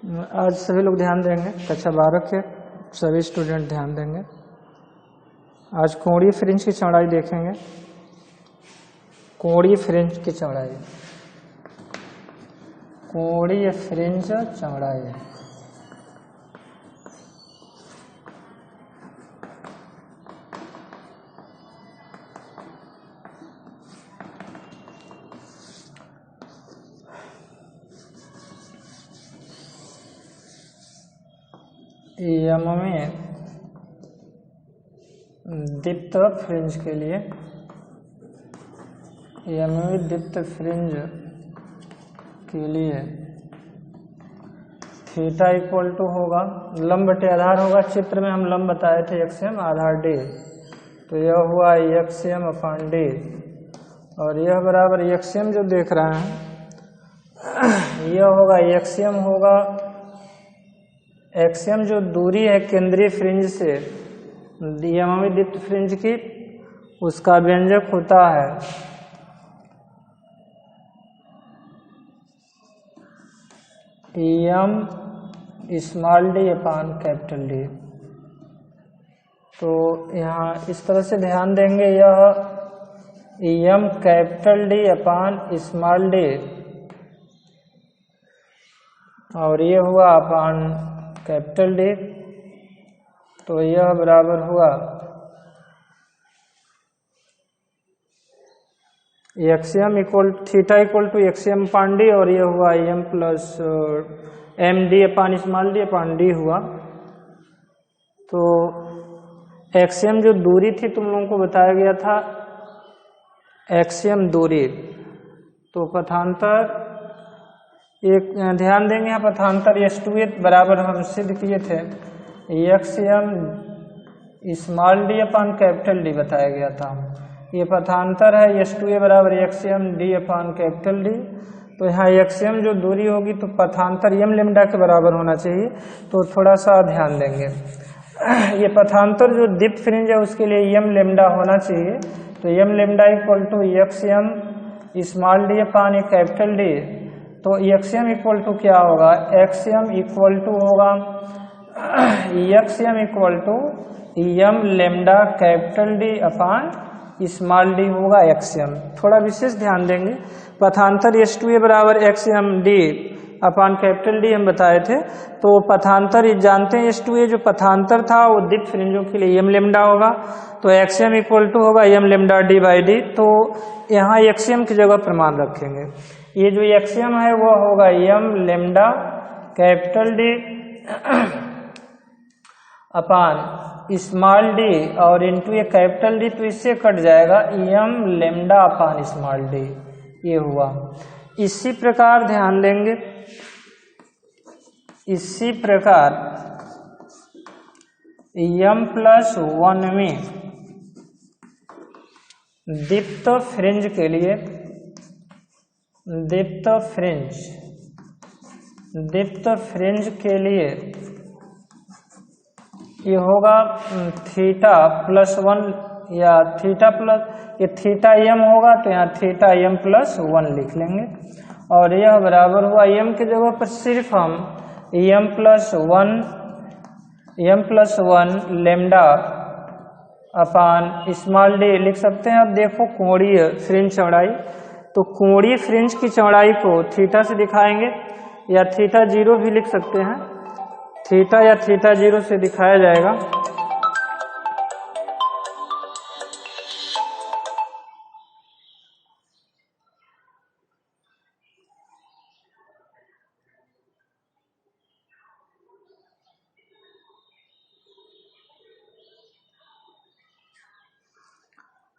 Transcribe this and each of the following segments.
आज सभी लोग ध्यान देंगे, कक्षा 12 के सभी स्टूडेंट ध्यान देंगे। आज कोणीय फ्रिंज की चौड़ाई देखेंगे। कोणीय फ्रिंज की चौड़ाई, कोणीय फ्रिंज चौड़ाई। एम में दीप्त फ्रिंज के लिए, एम में दीप्त फ्रिंज के लिए थीटा इक्वल टू होगा लंब बटे आधार होगा। चित्र में हम लंब बताए थे एक्सएम आधार डी, तो यह हुआ एक्सएम अपॉन डी, और यह बराबर एक्सएम जो देख रहे हैं यह होगा एक्सएम होगा। एक्सएम जो दूरी है केंद्रीय फ्रिंज से यममी दीप्त फ्रिंज की, उसका व्यंजक होता है m small d upon capital D. तो यहाँ इस तरह से ध्यान देंगे, यह m capital D upon small d और ये हुआ अपान कैपिटल डी, तो यह बराबर हुआ x m equal theta equal to x m upon d, और यह हुआ m plus m d upon small d upon d हुआ। तो एक्सएम जो दूरी थी तुम लोगों को बताया गया था, एक्सएम दूरी, तो पथांतर एक ध्यान देंगे यहाँ पथांतर S2A बराबर हम सिद्ध किए थे XM small d upon capital D बताया गया था। ये पथांतर है S2A बराबर XM d upon capital D. तो यहाँ एक्सएम जो दूरी होगी तो पथांतर एम लेमडा के बराबर होना चाहिए, तो थोड़ा सा ध्यान देंगे। ये पथांतर जो दीप्त फ्रिंज है उसके लिए एम लेमडा होना चाहिए, तो m lambda equal to XM small d upon capital D. तो एक्सएम इक्वल टू क्या होगा, एक्सएम इक्वल टू होगा XM equal to m lambda capital D upon small d होगा एक्सएम। थोड़ा विशेष ध्यान देंगे, पथांतर S2A बराबर XM d upon capital D हम बताए थे। तो पथांतर जानते हैं S2A जो पथांतर था वो दीप्त फ्रिंजों के लिए एम लेमडा होगा, तो एक्सएम इक्वल टू होगा m lambda D by d. तो यहाँ एक्सएम की जगह प्रमाण रखेंगे, ये जो एक्सएम है वो होगा m lambda capital D upon small d और इनटू ये कैपिटल डी, तो इससे कट जाएगा m lambda upon small d, ये हुआ। इसी प्रकार ध्यान देंगे, इसी प्रकार एम प्लस 1 में दीप्त फ्रिंज के लिए, दीप्त फ्रिंज के लिए ये होगा थीटा प्लस 1 या थीटा प्लस ये थीटा एम होगा, तो यहाँ थीटा एम प्लस 1 लिख लेंगे, और यह बराबर हुआ एम की जगह पर सिर्फ हम m plus 1 lambda upon small d लिख सकते हैं। अब देखो कोणीय फ्रिंज चौड़ाई, तो कोणीय फ्रिंज की चौड़ाई को थीटा से दिखाएंगे या थीटा 0 भी लिख सकते हैं, थीटा या थीटा 0 से दिखाया जाएगा।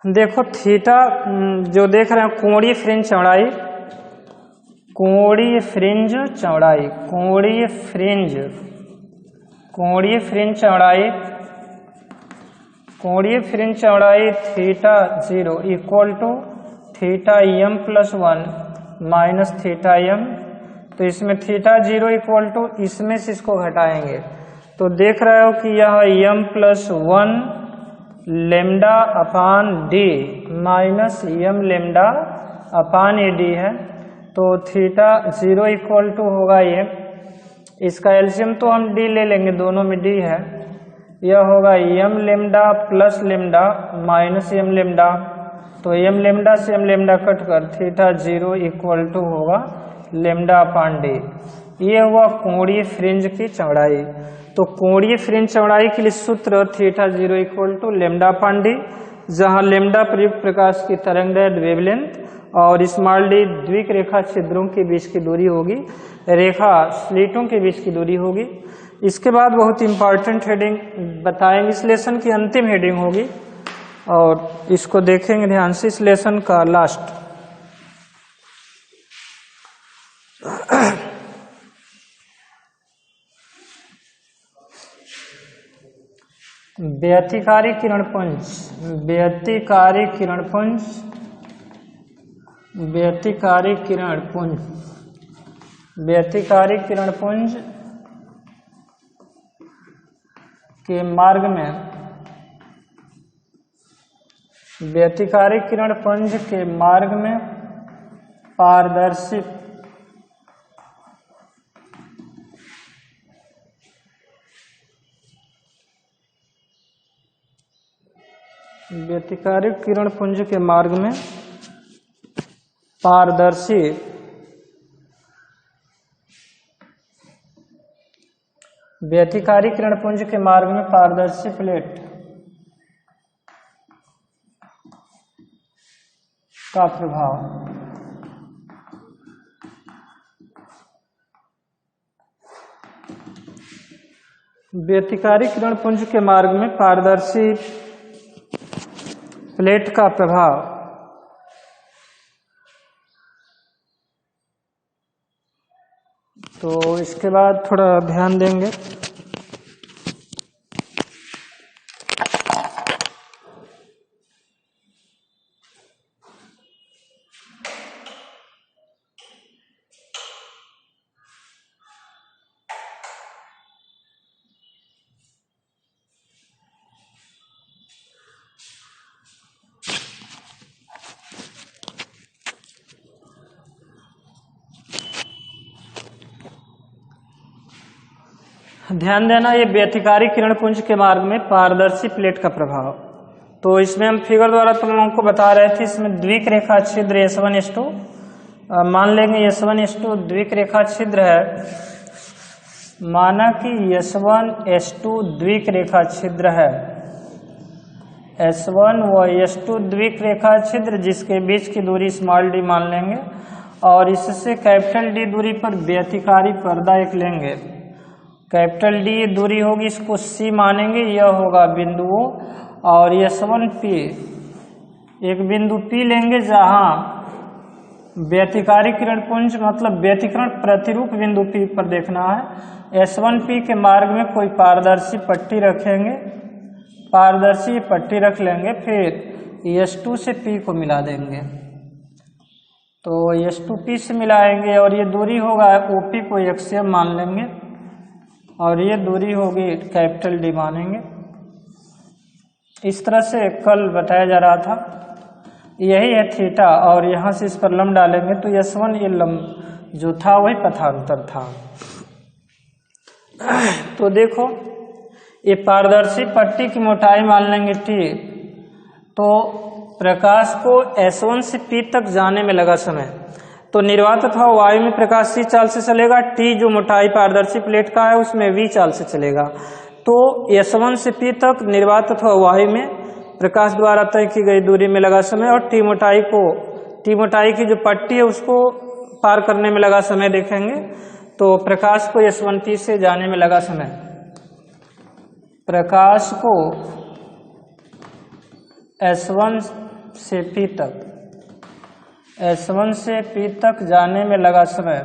देखो थीटा जो देख रहे हैं कोणीय फ्रिंज चौड़ाई, कोणीय फ्रिंज चौड़ाई, कोणीय फ्रिंज चौड़ाई theta 0 equal to theta m plus 1 minus theta m. तो इसमें थीटा 0 इक्वल टू इसमें से इसको घटाएंगे, तो देख रहे हो कि यह m plus 1 lambda upon d minus m lambda upon a d है। तो थीटा 0 इक्वल टू होगा ये इसका एलसीएम तो हम डी ले लेंगे, दोनों में डी है। यह होगा m lambda plus lambda minus m lambda, तो एम लेमडा से एम लेमडा कट कर थीटा 0 इक्वल टू होगा लेमडा अपान डी। ये हुआ कोणीय फ्रिंज की चौड़ाई। तो कोणीय फ्रिंज चौड़ाई के लिए सूत्र theta 0 equal to lambda upon d, जहाँ लेमडा प्रयुक्त प्रकाश की तरंगदैर्घ्य वेवलेंथ और स्मॉल डी द्विक रेखा छिद्रों के बीच की दूरी होगी, रेखा स्लिटों के बीच की दूरी होगी। इसके बाद बहुत इंपॉर्टेंट हेडिंग बताएंगे, इस लेसन की अंतिम हेडिंग होगी और इसको देखेंगे ध्यान से, इस लेसन का लास्ट। व्यतिकारी किरणपुंज, व्यतिकारी किरणपुंज, व्यतिकारी किरणपुंज, व्यतिकारी किरणपुंज के मार्ग में, व्यतिकारी किरणपुंज के मार्ग में पारदर्शी व्यतिकारी किरणपुंज के मार्ग में पारदर्शी व्यतिकारी किरणपुंज के मार्ग में पारदर्शी प्लेट का प्रभाव, व्यतिकारी किरणपुंज के मार्ग में पारदर्शी प्लेट का प्रभाव। तो इसके बाद थोड़ा ध्यान देंगे। ध्यान देना, ये व्यतिकारी किरणपुंज के मार्ग में पारदर्शी प्लेट का प्रभाव। तो इसमें हम फिगर द्वारा तुम लोगों को बता रहे थे, इसमें द्विक रेखा छिद्र S1 S2 मान लेंगे, S1 S2 द्विक रेखा छिद्र है। माना कि S1 S2 द्विक रेखा छिद्र है, S1 व S2 द्विक रेखा छिद्र जिसके बीच की दूरी स्मॉल डी मान लेंगे और इससे कैपिटल डी दूरी पर व्यतिकारी पर्दा एक लेंगे। कैपिटल डी दूरी होगी, इसको C मानेंगे, यह होगा बिंदु O और S1P एक बिंदु P लेंगे जहां व्यतिकारी किरणपुंज मतलब व्यतिकरण प्रतिरूप बिंदु P पर देखना है। S1P के मार्ग में कोई पारदर्शी पट्टी रखेंगे, पारदर्शी पट्टी रख लेंगे, फिर S2 से P को मिला देंगे। तो S2P से मिलाएंगे और ये दूरी होगा OP को एक्सियम मान लेंगे और ये दूरी होगी कैपिटल डी मानेंगे। इस तरह से कल बताया जा रहा था, यही है थीटा और यहाँ से इस पर लंब डालेंगे तो S1 ये लंब जो था वही पथांतर था। तो देखो ये पारदर्शी पट्टी की मोटाई मान लेंगे T, तो प्रकाश को S1 से P तक जाने में लगा समय, तो निर्वात अथवा वायु में प्रकाश C चाल से चलेगा, T जो मोटाई पारदर्शी प्लेट का है उसमें V चाल से चलेगा। तो S1 से P तक निर्वात अथवा वायु में प्रकाश द्वारा तय की गई दूरी में लगा समय और T मोटाई की जो पट्टी है उसको पार करने में लगा समय देखेंगे। तो प्रकाश को S1P से जाने में लगा समय, प्रकाश को S1 से P तक, S1 से P तक जाने में लगा समय,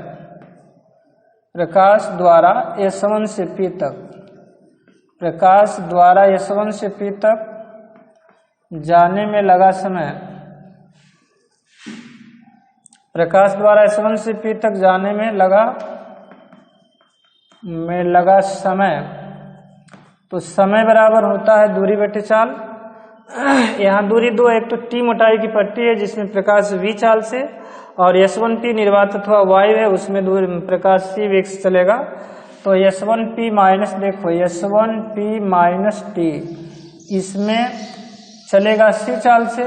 प्रकाश द्वारा S1 से P तक, प्रकाश द्वारा S1 से P तक जाने में लगा समय, प्रकाश द्वारा S1 से P तक जाने में लगा समय। तो समय बराबर होता है दूरी बटे चाल। यहाँ दूरी दो, एक तो T मोटाई की पट्टी है जिसमें प्रकाश V चाल से और S1P निर्वात अथवा वायु है उसमें दूरी प्रकाश C वेग से चलेगा। तो S1P माइनस, देखो S1P माइनस टी इसमें चलेगा C चाल से,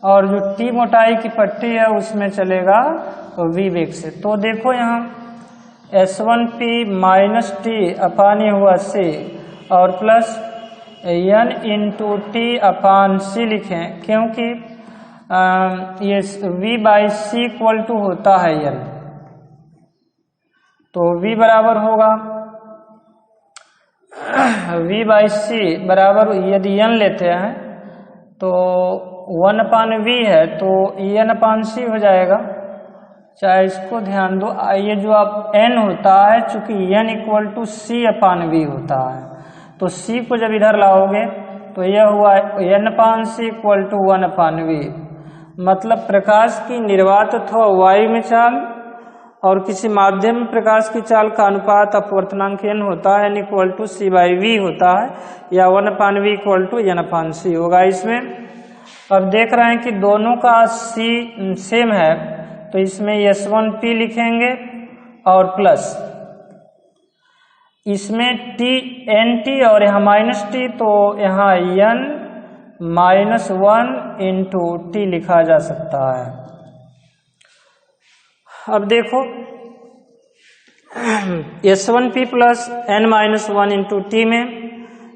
और जो T मोटाई की पट्टी है उसमें चलेगा V वेग से। तो देखो यहाँ S1P माइनस टी अपान ये हुआ C और plus N into t upon C लिखें, क्योंकि ये V by C equal to होता है N, तो V बराबर होगा V बाई C बराबर, यदि N लेते हैं तो 1 अपान V है तो N अपान C हो जाएगा। चाहे इसको ध्यान दो, ये जो आप N होता है, चूंकि N equal to C upon V होता है, तो C को जब इधर लाओगे तो यह हुआ N upon C equal to 1 upon V। मतलब प्रकाश की निर्वात अथवा वायु में चाल और किसी माध्यम में प्रकाश की चाल का अनुपात अपवर्तनांक n होता है, n equal to C by V होता है, या 1 upon V equal to N upon C होगा इसमें। अब देख रहे हैं कि दोनों का C सेम है, तो इसमें S1P लिखेंगे और प्लस इसमें NT और यहाँ माइनस T, तो यहाँ N माइनस 1 इंटू T लिखा जा सकता है। अब देखो S1P plus N minus 1 into T में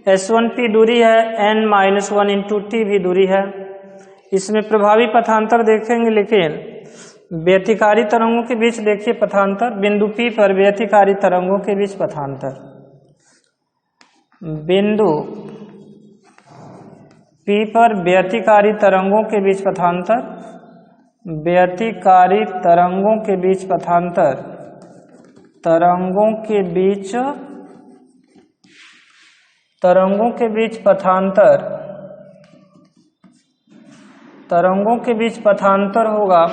S1P दूरी है, N माइनस 1 इंटू टी भी दूरी है। इसमें प्रभावी पथांतर देखेंगे, लेकिन व्यतिकारी तरंगों के बीच देखिए पथांतर, बिंदु P पर व्यतिकारी तरंगों के बीच पथांतर, बिंदु P पर व्यतिकारी तरंगों के बीच पथांतर, व्यतिकारी तरंगों के बीच पथांतर, तरंगों के बीच पथांतर, तरंगों के बीच पथांतर होगा।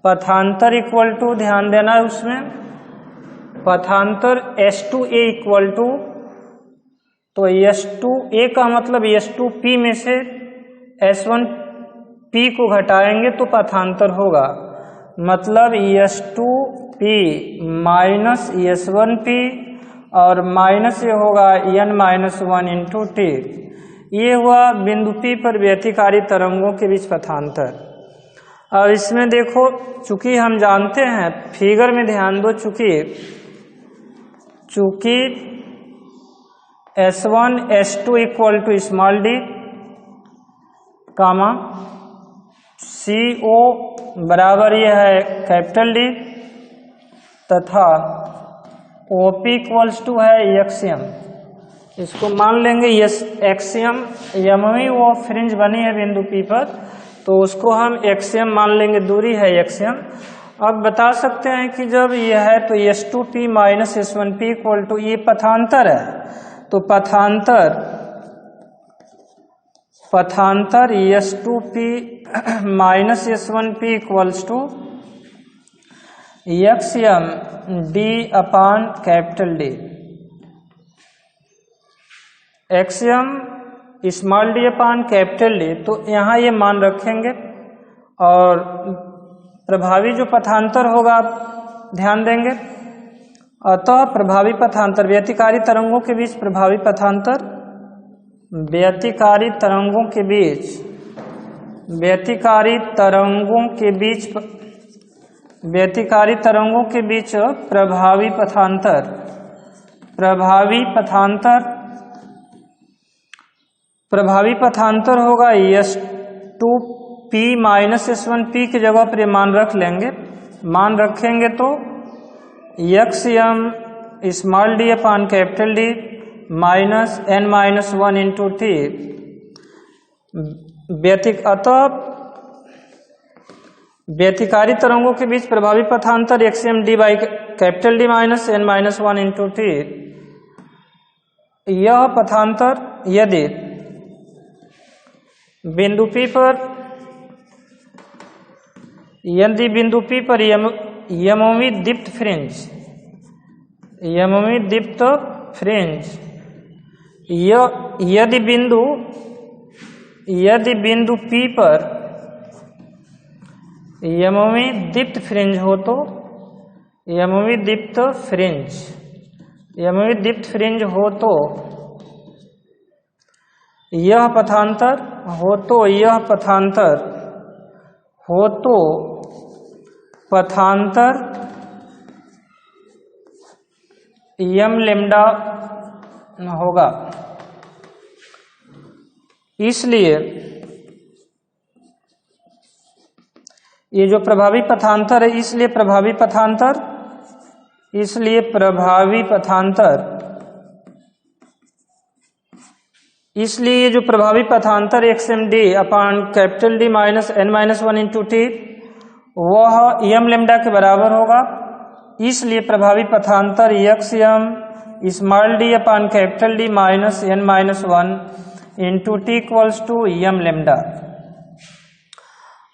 पथांतर इक्वल टू, ध्यान देना है उसमें, पथांतर S2A इक्वल टू, तो S2A का मतलब S2P में से S1P को घटाएंगे तो पथांतर होगा, मतलब S2P माइनस S1P और माइनस ये होगा N माइनस 1 इंटू टी। ये हुआ बिंदु P पर व्यतिकारी तरंगों के बीच पथांतर। और इसमें देखो, चूंकि हम जानते हैं, फिगर में ध्यान दो, चूंकि S1 S2 equal to small d comma CO बराबर ये है कैपिटल D, तथा OP इक्वल्स टू है एक्सियम। इसको मान लेंगे यस एक्सियम, यमवी वो फ्रिंज बनी है बिंदु P पर, तो उसको हम एक्सियम मान लेंगे, दूरी है एक्सियम। अब बता सकते हैं कि जब यह है तो S2P minus S1P equal to, ये पथांतर है, तो पथांतर S2P minus S1P equals to XM D upon capital D। XM small d upon capital D, तो यहाँ ये मान रखेंगे। और प्रभावी जो पथांतर होगा आप ध्यान देंगे, अतः प्रभावी पथांतर, व्यतिकारी तरंगों के बीच प्रभावी पथांतर, व्यतिकारी तरंगों के बीच प्रभावी पथांतर होगा S2P माइनस S1P की जगह पर मान रख लेंगे, मान रखेंगे तो x m small d upon capital D minus N minus 1 into t. अतः व्यतिकारी तरंगों के बीच प्रभावी पथांतर x m D by capital D minus N minus 1 into t. यह पथांतर यदि बिंदु P पर यमोमी दीप्त फ्रिंज, यदि बिंदु P पर यमोमी दीप्त फ्रिंज हो, तो यमोमी दीप्त फ्रिंज यमयुक्त दीप्त फ्रिंज हो तो यह पथांतर यम लेम्डा होगा। इसलिए ये जो प्रभावी पथांतर है, इसलिए प्रभावी ये जो प्रभावी पथांतर XMD upon capital D minus n-1 into t वह यम लेम्डा के बराबर होगा। इसलिए प्रभावी पथांतर XM small d upon capital D minus n-1 into t equals to m lambda.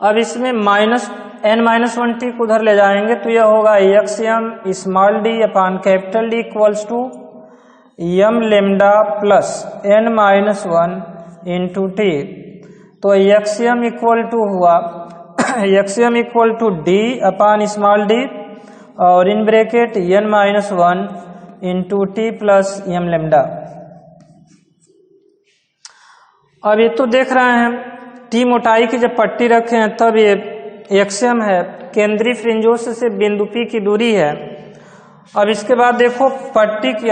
अब इसमें माइनस n-1 टी को उधर ले जाएंगे तो यह होगा XM small d upon capital D equals to m lambda plus n-1 into t. तो XM इक्वल टू हुआ XM equal to d upon small d और in bracket n-1 into t plus m lambda. अब ये तो देख रहे हैं T मोटाई की जब पट्टी रखे हैं तब ये XM है, केंद्रीय फ्रिंजों से बिंदु P की दूरी है। अब इसके बाद देखो पट्टी की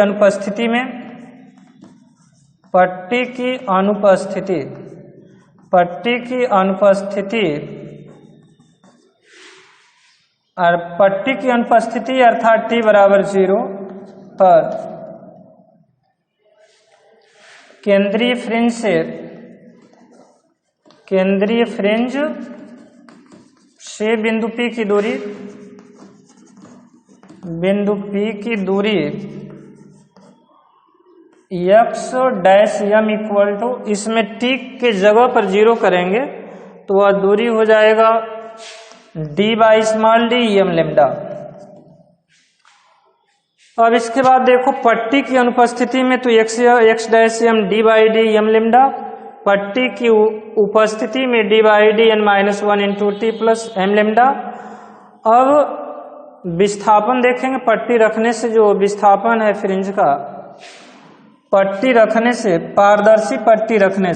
अनुपस्थिति अर्थात t बराबर 0 पर केंद्रीय फ्रिंज से बिंदु P की दूरी x'(m) इक्वल टू, इसमें t के जगह पर 0 करेंगे तो वह दूरी हो जाएगा d by small d m lambda. अब इसके बाद देखो पट्टी की अनुपस्थिति में तो x'(m) d by d m lambda, पट्टी की उपस्थिति में d by d n-1 into t plus m lambda. अब विस्थापन देखेंगे, पट्टी रखने से जो विस्थापन है फ्रिंज का, पारदर्शी पट्टी रखने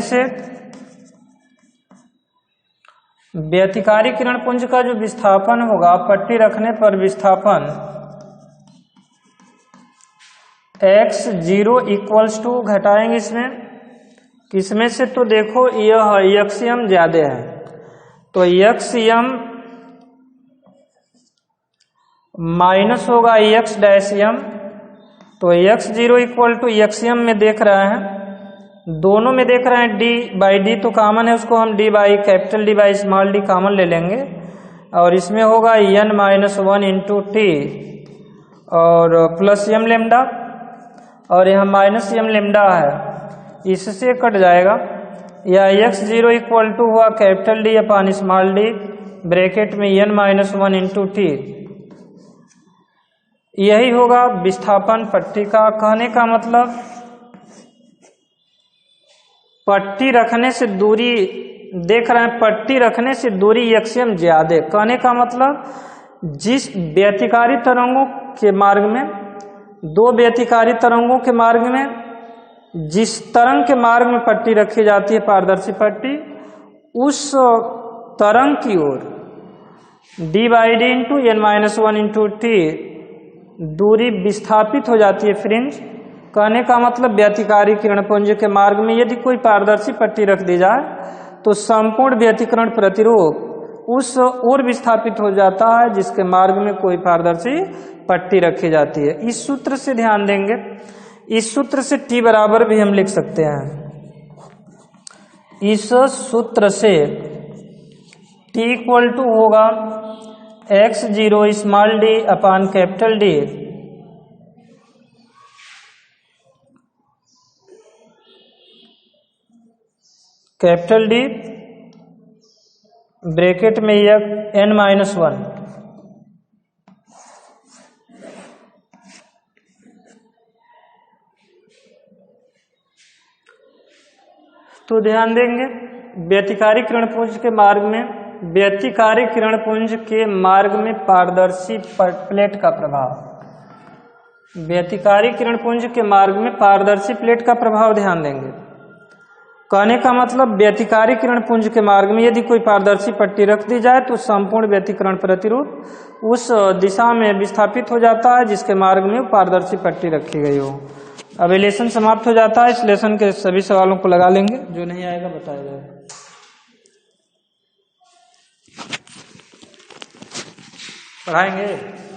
से व्यतिकारी किरण पुंज का जो विस्थापन होगा, पट्टी रखने पर विस्थापन x0 इक्वल्स टू, घटाएंगे इसमें से तो देखो यह XM ज्यादा है तो XM माइनस होगा x'(m), तो x0 इक्वल टू XM में देख रहे हैं, दोनों में देख रहे हैं d बाई डी तो कॉमन है, उसको हम d by capital D by small d common ले लेंगे और इसमें होगा n-1 इंटू टी और प्लस यम लेम्डा और यहाँ माइनस यम लेम्डा है, इससे कट जाएगा। या x0 इक्वल टू हुआ capital D upon small d bracket में n-1 इंटू टी। यही होगा विस्थापन पट्टी का। कहने का मतलब पट्टी रखने से दूरी देख रहे हैं, पट्टी रखने से दूरी XM ज्यादा। कहने का मतलब जिस व्यतिकारी तरंगों के मार्ग में, दो व्यतिकारी तरंगों के मार्ग में, जिस तरंग के मार्ग में पट्टी रखी जाती है पारदर्शी पट्टी, उस तरंग की ओर d by D into n-1 into T दूरी विस्थापित हो जाती है फ्रिंज। कहने का मतलब व्यतिकारी किरणपुंज के मार्ग में यदि कोई पारदर्शी पट्टी रख दी जाए तो संपूर्ण व्यतिकरण प्रतिरोध उस ओर विस्थापित हो जाता है जिसके मार्ग में कोई पारदर्शी पट्टी रखी जाती है। इस सूत्र से ध्यान देंगे, इस सूत्र से t बराबर भी हम लिख सकते हैं। इस सूत्र से t इक्वल टू होगा x0 small d upon capital D capital D bracket में n-1। तो ध्यान देंगे व्यतिकारी किरणपुंज के मार्ग में व्यतिकारी किरणपुंज के मार्ग में पारदर्शी प्लेट का प्रभाव। व्यतिकारी किरणपुंज के मार्ग में पारदर्शी प्लेट का प्रभाव ध्यान देंगे। कहने का मतलब व्यतिकारी किरणपुंज के मार्ग में यदि कोई पारदर्शी पट्टी रख दी जाए तो संपूर्ण व्यतिकरण प्रतिरूप उस दिशा में विस्थापित हो जाता है जिसके मार्ग में पारदर्शी पट्टी रखी गई हो। अब ये लेसन समाप्त हो जाता है। इस लेसन के सभी सवालों को लगा लेंगे, जो नहीं आएगा बताया जाएगा। पढ़ाएंगे।